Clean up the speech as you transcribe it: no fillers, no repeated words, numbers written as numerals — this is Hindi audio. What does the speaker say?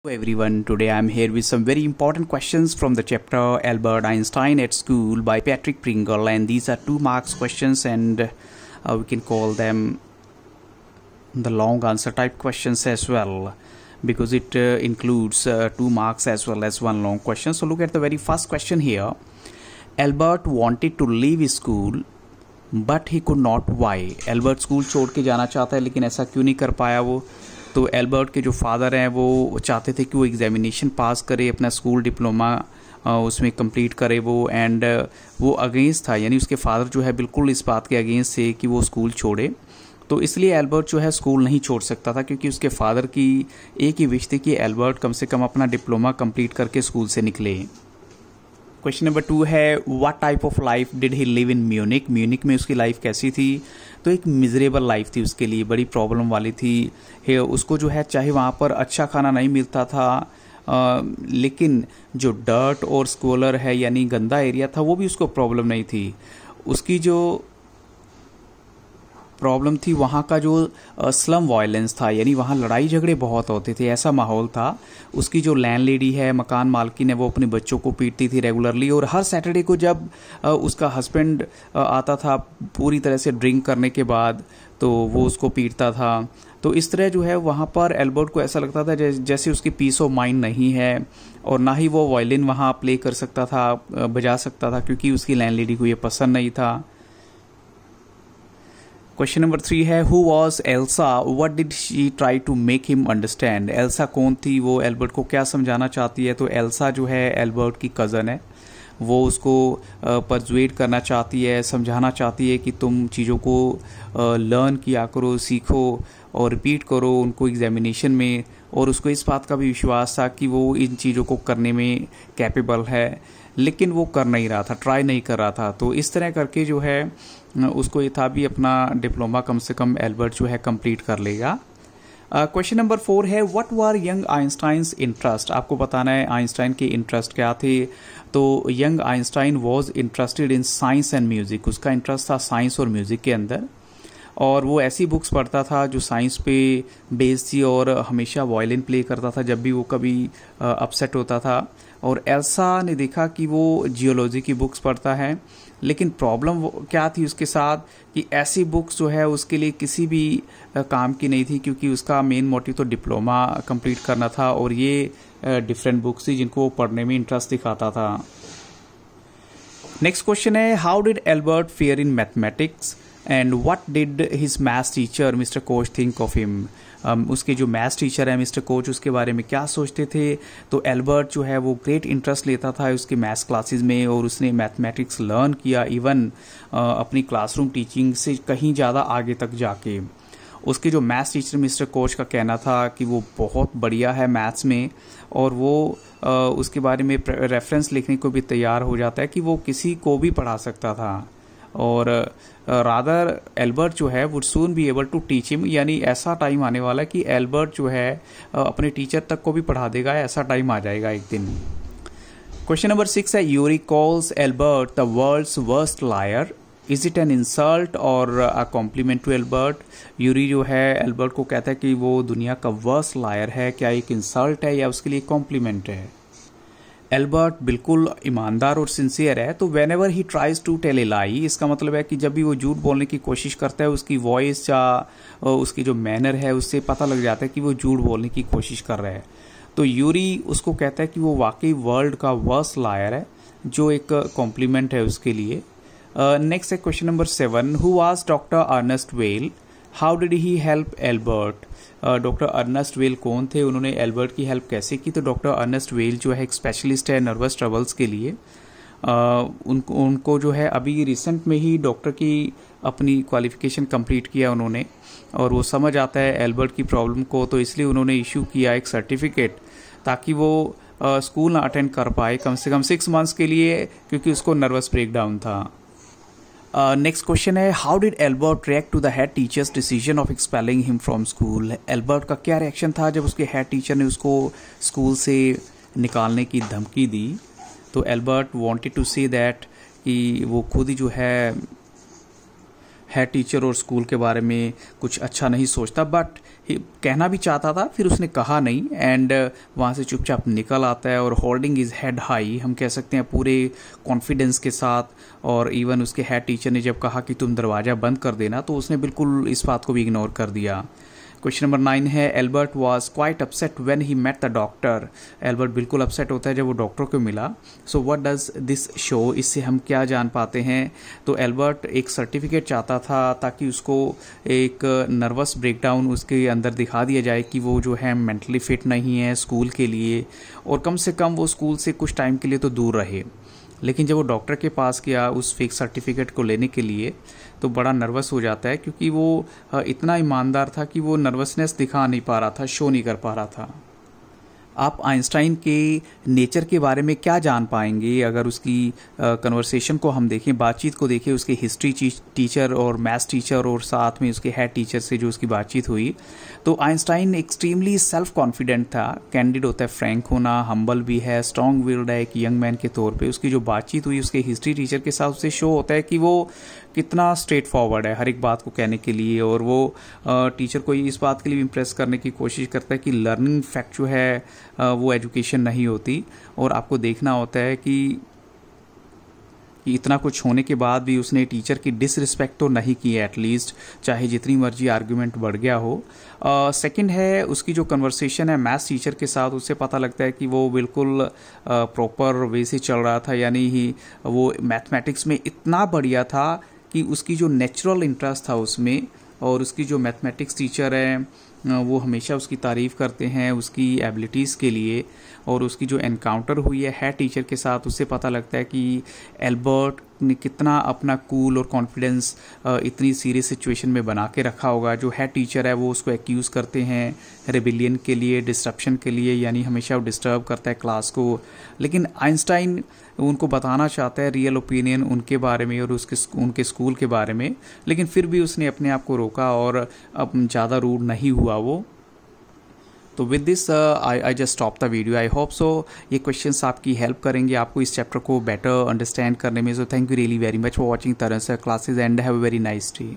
Hello everyone, today I am here with some very important questions from the chapter Albert Einstein at School by Patrick Pringle, and these are 2 marks questions, and we can call them the long answer type questions as well, because it includes 2 marks as well as 1 long question. So look at the very first question here. Albert wanted to leave school but he could not. Why? Albert school छोड़ के जाना चाहता है लेकिन ऐसा क्यों नहीं कर पाया वो? तो एल्बर्ट के जो फादर हैं वो चाहते थे कि वो एग्जामिनेशन पास करे, अपना स्कूल डिप्लोमा उसमें कंप्लीट करे वो, एंड वो अगेंस्ट था, यानी उसके फादर जो है बिल्कुल इस बात के अगेंस्ट थे कि वो स्कूल छोड़े। तो इसलिए एल्बर्ट जो है स्कूल नहीं छोड़ सकता था, क्योंकि उसके फादर की एक ही विश थी कि एल्बर्ट कम से कम अपना डिप्लोमा कंप्लीट करके स्कूल से निकले। क्वेश्चन नंबर 2 है, what type of life did he live in Munich? Munich में उसकी लाइफ कैसी थी? तो एक मिजरेबल लाइफ थी उसके लिए, बड़ी प्रॉब्लम वाली थी। उसको जो है चाहे वहाँ पर अच्छा खाना नहीं मिलता था, लेकिन जो डर्ट और स्कोलर है यानी गंदा एरिया था वो भी उसको प्रॉब्लम नहीं थी। उसकी जो प्रॉब्लम थी वहाँ का जो स्लम वायलेंस था, यानी वहाँ लड़ाई झगड़े बहुत होते थे, ऐसा माहौल था। उसकी जो लैंडलेडी है, मकान मालकिन है, वो अपने बच्चों को पीटती थी रेगुलरली, और हर सैटरडे को जब उसका हस्बैंड आता था पूरी तरह से ड्रिंक करने के बाद, तो वो उसको पीटता था। तो इस तरह जो है वहाँ पर एल्बर्ट को ऐसा लगता था जैसे उसकी पीस ऑफ माइंड नहीं है, और ना ही वो वायलिन वहाँ प्ले कर सकता था, बजा सकता था, क्योंकि उसकी लैंडलेडी को ये पसंद नहीं था। क्वेश्चन नंबर 3 है, who was Elsa? What did she try to make him understand? Elsa कौन थी? वो एल्बर्ट को क्या समझाना चाहती है? तो एल्सा जो है एल्बर्ट की कज़न है, वो उसको परजुएट करना चाहती है, समझाना चाहती है कि तुम चीज़ों को लर्न किया करो, सीखो और रिपीट करो उनको एग्जामिनेशन में, और उसको इस बात का भी विश्वास था कि वो इन चीज़ों को करने में कैपेबल है, लेकिन वो कर नहीं रहा था, ट्राई नहीं कर रहा था। तो इस तरह करके जो है उसको ये था भी अपना डिप्लोमा कम से कम एल्बर्ट जो है कंप्लीट कर लेगा। क्वेश्चन नंबर 4 है, what were young Einstein's interest? आपको बताना है आइंस्टाइन के इंटरेस्ट क्या थे। तो young Einstein was interested in science and music. उसका इंटरेस्ट था साइंस और म्यूजिक के अंदर, और वो ऐसी बुक्स पढ़ता था जो साइंस पे बेस्ड थी, और हमेशा वायलिन प्ले करता था जब भी वो कभी अपसेट होता था। और एल्सा ने देखा कि वो जियोलॉजी की बुक्स पढ़ता है, लेकिन प्रॉब्लम क्या थी उसके साथ कि ऐसी बुक्स जो है उसके लिए किसी भी काम की नहीं थी, क्योंकि उसका मेन मोटिव तो डिप्लोमा कंप्लीट करना था, और ये डिफरेंट बुक्स थी जिनको वो पढ़ने में इंटरेस्ट दिखाता था। नेक्स्ट क्वेश्चन है, how did Albert fair in mathematics and what did his maths teacher mister coach think of him? उसके जो मैथ्स टीचर है मिस्टर कोच, उसके बारे में क्या सोचते थे? तो एल्बर्ट जो है वो ग्रेट इंटरेस्ट लेता था उसके मैथ्स क्लासेस में, और उसने मैथमेटिक्स लर्न किया इवन अपनी क्लासरूम टीचिंग से कहीं ज़्यादा आगे तक जाके। उसके जो मैथ्स टीचर मिस्टर कोच का कहना था कि वो बहुत बढ़िया है मैथ्स में, और वो उसके बारे में रेफरेंस लिखने को भी तैयार हो जाता है कि वो किसी को भी पढ़ा सकता था, और रादर एल्बर्ट जो है would soon be able to teach him, यानी ऐसा टाइम आने वाला कि एल्बर्ट जो है अपने टीचर तक को भी पढ़ा देगा, ऐसा टाइम आ जाएगा एक दिन। क्वेश्चन नंबर 6 है, Yuri calls Albert the world's worst liar, is it an insult or a compliment to Albert? Yuri जो है एल्बर्ट को कहता है कि वो दुनिया का वर्स्ट लायर है, क्या एक इंसल्ट है या उसके लिए कॉम्प्लीमेंट है? एल्बर्ट बिल्कुल ईमानदार और सिंसियर है, तो whenever he tries to tell a lie, इसका मतलब है कि जब भी वो झूठ बोलने की कोशिश करता है, उसकी वॉइस या उसकी जो मैनर है उससे पता लग जाता है कि वो झूठ बोलने की कोशिश कर रहा है। तो यूरी उसको कहता है कि वो वाकई वर्ल्ड का वर्स्ट लायर है, जो एक कॉम्प्लीमेंट है उसके लिए। नेक्स्ट है question number 7, who was doctor Ernest Well? How did he help Albert? Doctor Ernest Well कौन थे? उन्होंने एल्बर्ट की हेल्प कैसे की? तो डॉक्टर अर्नेस्ट वेल जो है एक स्पेशलिस्ट है नर्वस ट्रबल्स के लिए। उनको जो है अभी रिसेंट में ही डॉक्टर की अपनी क्वालिफिकेशन कंप्लीट किया उन्होंने, और वो समझ आता है एल्बर्ट की प्रॉब्लम को, तो इसलिए उन्होंने इशू किया एक सर्टिफिकेट, ताकि वो स्कूल ना अटेंड कर पाए कम से कम 6 मंथ्स के लिए, क्योंकि उसको नर्वस ब्रेकडाउन था। नेक्स्ट क्वेश्चन है, how did Albert react to the head teacher's decision of expelling him from school? Albert का क्या रिएक्शन था जब उसके हेड टीचर ने उसको स्कूल से निकालने की धमकी दी? तो Albert wanted to say that कि वो खुद ही जो है हेड टीचर और स्कूल के बारे में कुछ अच्छा नहीं सोचता, बट कहना भी चाहता था, फिर उसने कहा नहीं एंड वहाँ से चुपचाप निकल आता है और होल्डिंग इज हेड हाई, हम कह सकते हैं पूरे कॉन्फिडेंस के साथ। और इवन उसके हेड टीचर ने जब कहा कि तुम दरवाज़ा बंद कर देना, तो उसने बिल्कुल इस बात को भी इग्नोर कर दिया। क्वेश्चन नंबर 9 है, Albert was quite upset when he met the doctor. Albert बिल्कुल अपसेट होता है जब वो डॉक्टर को मिला। So what does this show, इससे हम क्या जान पाते हैं? तो एल्बर्ट एक सर्टिफिकेट चाहता था ताकि उसको एक नर्वस ब्रेकडाउन उसके अंदर दिखा दिया जाए कि वो जो है मेंटली फिट नहीं है स्कूल के लिए, और कम से कम वो स्कूल से कुछ टाइम के लिए तो दूर रहे। लेकिन जब वो डॉक्टर के पास गया उस फेक सर्टिफिकेट को लेने के लिए, तो बड़ा नर्वस हो जाता है, क्योंकि वो इतना ईमानदार था कि वो नर्वसनेस दिखा नहीं पा रहा था, शो नहीं कर पा रहा था। आप आइंस्टाइन के नेचर के बारे में क्या जान पाएंगे अगर उसकी कन्वर्सेशन को हम देखें, बातचीत को देखें, उसके हिस्ट्री टीचर और मैथ्स टीचर और साथ में उसके हेड टीचर से जो उसकी बातचीत हुई, तो आइंस्टाइन एक्सट्रीमली सेल्फ कॉन्फिडेंट था, कैंडिड होता है, फ्रैंक होना, हम्बल भी है, स्ट्रॉन्ग विल्ड है एक यंग मैन के तौर पे। उसकी जो बातचीत हुई उसके हिस्ट्री टीचर के साथ, उससे शो होता है कि वो कितना स्ट्रेट फॉरवर्ड है हर एक बात को कहने के लिए, और वो टीचर को इस बात के लिए इम्प्रेस करने की कोशिश करता है कि लर्निंग फैक्ट जो है वो एजुकेशन नहीं होती। और आपको देखना होता है कि इतना कुछ होने के बाद भी उसने टीचर की डिसरिस्पेक्ट तो नहीं की है एटलीस्ट, चाहे जितनी मर्जी आर्गुमेंट बढ़ गया हो। सेकंड है उसकी जो कन्वर्सेशन है मैथ्स टीचर के साथ, उससे पता लगता है कि वो बिल्कुल प्रॉपर वे से चल रहा था, यानी ही वो मैथमेटिक्स में इतना बढ़िया था कि उसकी जो नेचुरल इंटरेस्ट था उसमें, और उसकी जो मैथमेटिक्स टीचर है वो हमेशा उसकी तारीफ़ करते हैं उसकी एबिलिटीज़ के लिए। और उसकी जो एनकाउंटर हुई है हेड टीचर के साथ, उससे पता लगता है कि एल्बर्ट ने कितना अपना कूल और कॉन्फिडेंस इतनी सीरियस सिचुएशन में बना के रखा होगा। जो हेड टीचर है वो उसको एक्यूज़ करते हैं रेबिलियन के लिए, डिस्ट्रप्शन के लिए, यानी हमेशा वो डिस्टर्ब करता है क्लास को। लेकिन आइंस्टाइन उनको बताना चाहता है रियल ओपिनियन उनके बारे में और उनके स्कूल के बारे में, लेकिन फिर भी उसने अपने आप को रोका और अब ज़्यादा रूड नहीं हुआ वो। तो with this I just stop the video. I hope so ये क्वेश्चंस आपकी हेल्प करेंगे आपको इस चैप्टर को बेटर अंडरस्टैंड करने में। So thank you really very much for watching तरह classes and have a very nice day.